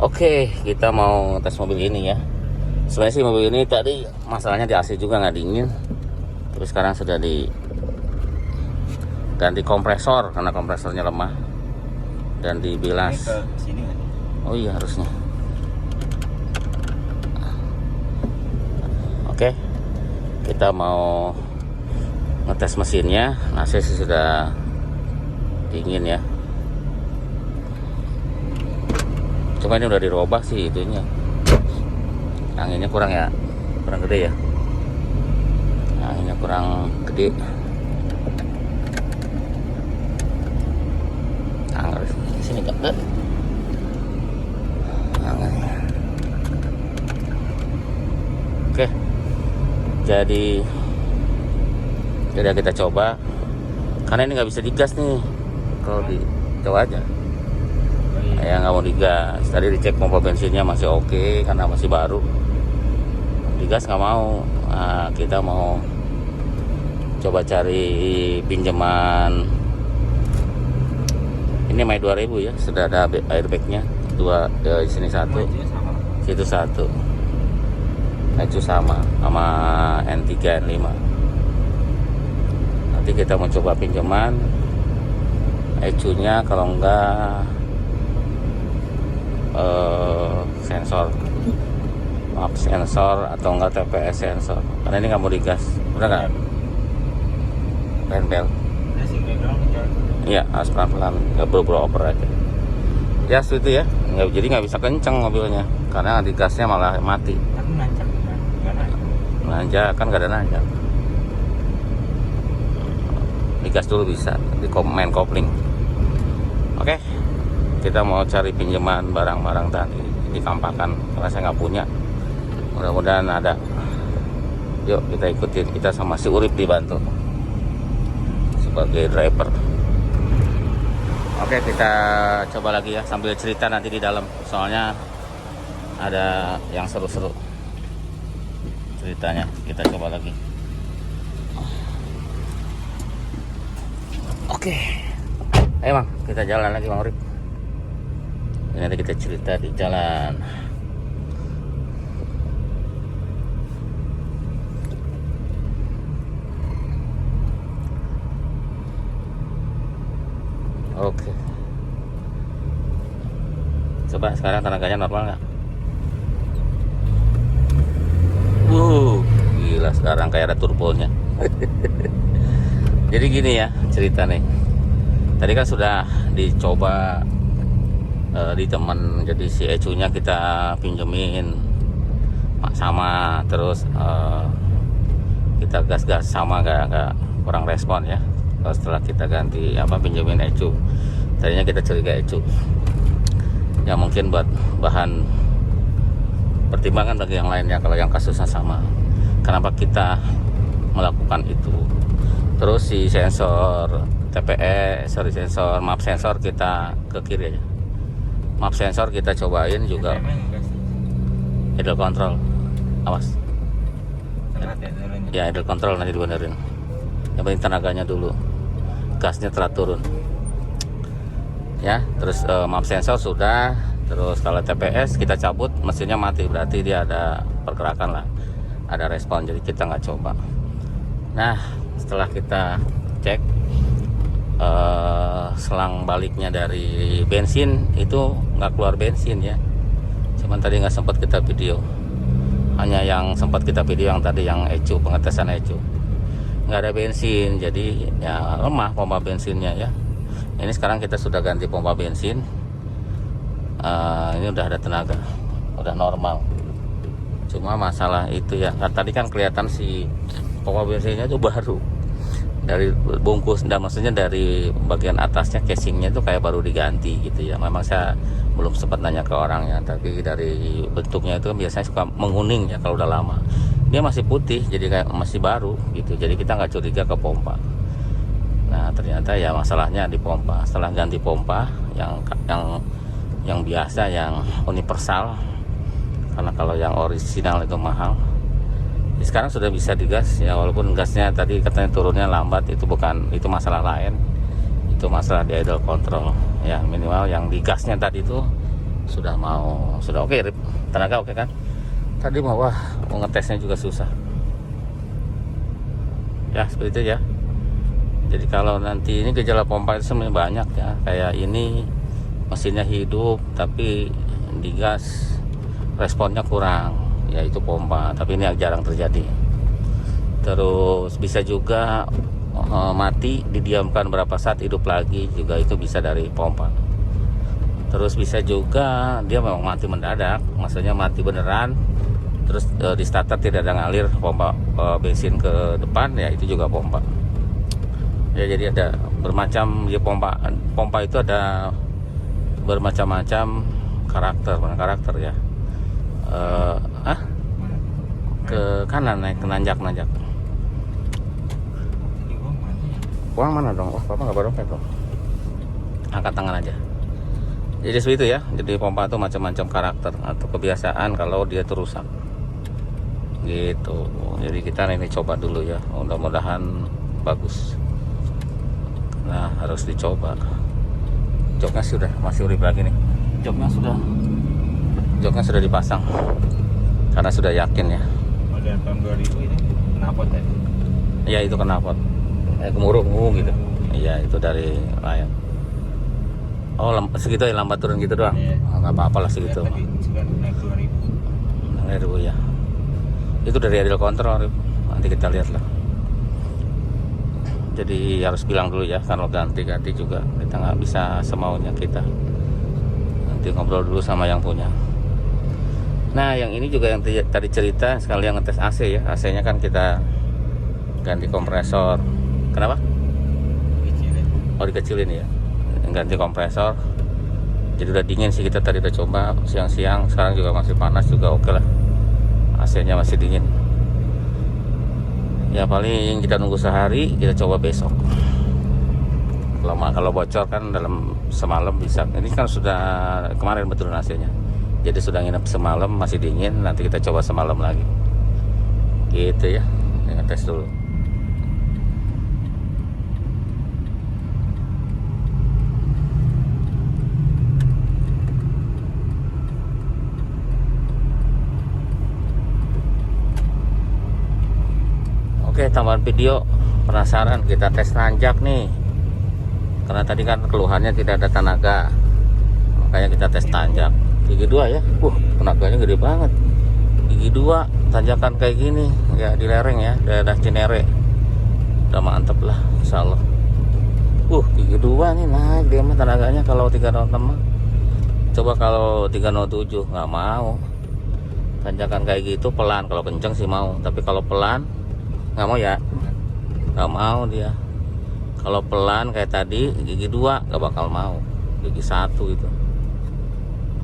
Oke, kita mau tes mobil ini ya. Sebenarnya sih mobil ini tadi masalahnya di AC juga nggak dingin. Terus sekarang sudah diganti kompresor karena kompresornya lemah dan dibilas. Oh iya harusnya. Oke, kita mau ngetes mesinnya. AC sih sudah dingin ya. Cuma ini udah dirubah sih itunya. Anginnya kurang gede ya. Anginnya kurang gede. Angin di sini kan. Anginnya. Oke. Jadi kita coba. Karena ini nggak bisa digas nih. Kalau coba aja. Ya nggak mau digas. Tadi dicek pompa bensinnya masih oke karena masih baru. Digas nggak mau. Nah, kita mau coba cari pinjaman. Ini Mei 2000 ya, sudah ada airbagnya. Dua di sini satu, situ satu. Itu sama N3 N5. Nanti kita mau coba pinjaman. ECU-nya kalau enggak sensor atau enggak TPS sensor karena ini nggak mau digas. Udah nggak rempel iya, harus pelan-pelan, nggak buru-buru oper aja ya. Itu ya, jadi nggak bisa kenceng mobilnya karena digasnya malah mati. Nanjak kan nggak ada nanjak. Digas dulu bisa di main kopling. Oke, kita mau cari pinjaman barang-barang tadi di Kampakan karena saya nggak punya. Mudah-mudahan ada. Yuk kita ikutin, kita sama si Urip dibantu sebagai driver. Oke, kita coba lagi ya sambil cerita nanti di dalam. Soalnya ada yang seru-seru ceritanya. Kita coba lagi. Oke. Ayo Bang, kita jalan lagi Bang Urip. Nanti kita cerita di jalan. Oke. Coba sekarang tenaganya normal nggak? Gila sekarang kayak ada turbonya. Jadi gini ya cerita nih. Tadi kan sudah dicoba di teman, jadi si ECU-nya kita pinjemin sama, terus kita gas sama nggak kurang respon ya. Setelah kita ganti pinjemin ECU, tadinya kita curiga ECU ya, mungkin buat bahan pertimbangan bagi yang lainnya kalau yang kasusnya sama. Kenapa kita melakukan itu? Terus si sensor TPS, sensor map sensor kita ke kiri aja. Map sensor kita cobain juga. Idle control, awas. Ya idle control nanti dibenerin. Yang penting tenaganya dulu, gasnya telah turun. Ya, terus map sensor sudah. Terus kalau TPS kita cabut, mesinnya mati, berarti dia ada pergerakan lah, ada respon. Jadi kita nggak coba. Nah, setelah kita cek selang baliknya dari bensin itu nggak keluar bensin ya. Cuman tadi nggak sempat kita video. Hanya yang sempat kita video yang tadi yang ECU, pengetesan ECU. Nggak ada bensin, jadi ya lemah pompa bensinnya ya. Ini sekarang kita sudah ganti pompa bensin. Ini udah ada tenaga, udah normal. Cuma masalah itu ya, tadi kan kelihatan si pompa bensinnya itu baru dari bungkus, dan maksudnya dari bagian atasnya casingnya itu kayak baru diganti gitu ya. Memang saya belum sempat nanya ke orangnya, tapi dari bentuknya itu biasanya suka menguning ya kalau udah lama. Dia masih putih, jadi kayak masih baru gitu. Jadi kita nggak curiga ke pompa. Nah ternyata ya masalahnya di pompa. Setelah ganti pompa yang biasa, yang universal, karena kalau yang original itu mahal. Jadi sekarang sudah bisa digas ya, walaupun gasnya tadi katanya turunnya lambat, itu masalah lain. Itu masalah di idle control ya, minimal yang digasnya tadi itu sudah oke, Rip. Tenaga oke kan? Tadi mau ngetesnya juga susah. Ya seperti itu ya. Jadi kalau nanti ini gejala pompa itu sebenarnya banyak ya. Kayak ini mesinnya hidup tapi digas responnya kurang, yaitu pompa. Tapi ini jarang terjadi. Terus bisa juga mati, didiamkan berapa saat hidup lagi, juga itu bisa dari pompa. Terus bisa juga dia memang mati mendadak, maksudnya mati beneran. Terus di starter tidak ada ngalir pompa bensin ke depan, ya itu juga pompa. Ya jadi ada bermacam ya, pompa itu ada bermacam-macam karakter ya. Ke kanan naik ke nanjak. Uang mana dong? Papa nggak bawa dompet dong. Angkat tangan aja. Jadi seperti itu ya. Jadi pompa itu macam-macam karakter atau kebiasaan kalau dia tuh rusak. Gitu. Jadi kita ini coba dulu ya. Mudah-mudahan bagus. Nah, harus dicoba. Joknya sudah masih urip lagi nih. Joknya sudah dipasang. Karena sudah yakin ya. Model tahun 2000 ini knalpot ya? Iya, itu knalpot. Gemuruh gitu. Iya, itu dari layar. Oh, segitu ya, lambat turun gitu doang. Iya. Nggak apa-apa lah segitu. Tadi sudah naik 2000. Naik 2000 ya. Itu dari aerial control, nanti kita lihat lah. Jadi harus bilang dulu ya, kalau ganti-ganti juga kita nggak bisa semaunya kita. Nanti ngobrol dulu sama yang punya. Nah, yang ini juga yang tadi cerita sekali yang ngetes AC ya. AC-nya kan kita ganti kompresor. Kenapa? Kecilin. Oh, dikecilin ya. Ganti kompresor. Jadi udah dingin sih, kita tadi udah coba siang-siang. Sekarang juga masih panas juga, oke lah. AC-nya masih dingin. Ya paling kita nunggu sehari, kita coba besok. Kalau bocor kan dalam semalam bisa. Ini kan sudah kemarin betul AC-nya. Jadi sudah nginep semalam, masih dingin. Nanti kita coba semalam lagi. Gitu ya. Ini tes dulu. Oke, tambahan video, penasaran kita tes nanjak nih. Karena tadi kan keluhannya tidak ada tenaga, makanya kita tes tanjak. Gigi 2 ya, tenaganya gede banget. Gigi 2, tanjakan kayak gini, ya di lereng ya, daerah Cinere. Udah mantep lah, insya Allah. Gigi 2 nih naik dia mah tenaganya kalau 306 mah. Coba kalau 307 nggak mau. Tanjakan kayak gitu pelan, kalau kenceng sih mau, tapi kalau pelan nggak mau ya, nggak mau dia. Kalau pelan kayak tadi gigi 2 nggak bakal mau, gigi 1 gitu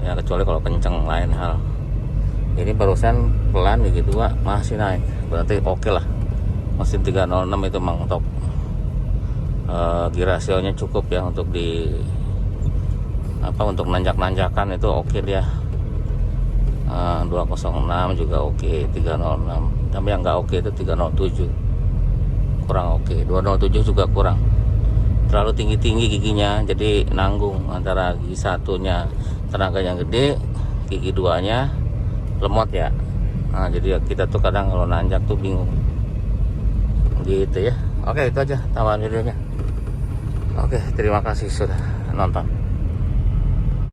ya, kecuali kalau kenceng lain hal. Ini barusan pelan gigi 2 masih naik, berarti oke lah. Mesin 306 itu memang top. Gear ratio-nya cukup ya untuk untuk nanjak-nanjakan itu oke dia. 206 juga oke, 306. Tapi yang nggak oke itu 307, kurang oke. 207 juga kurang, terlalu tinggi giginya, jadi nanggung antara gigi satunya tenaga yang gede, gigi 2-nya lemot ya. Nah, jadi kita tuh kadang kalau nanjak tuh bingung gitu ya. Oke, itu aja tambahan videonya. Oke, terima kasih sudah nonton.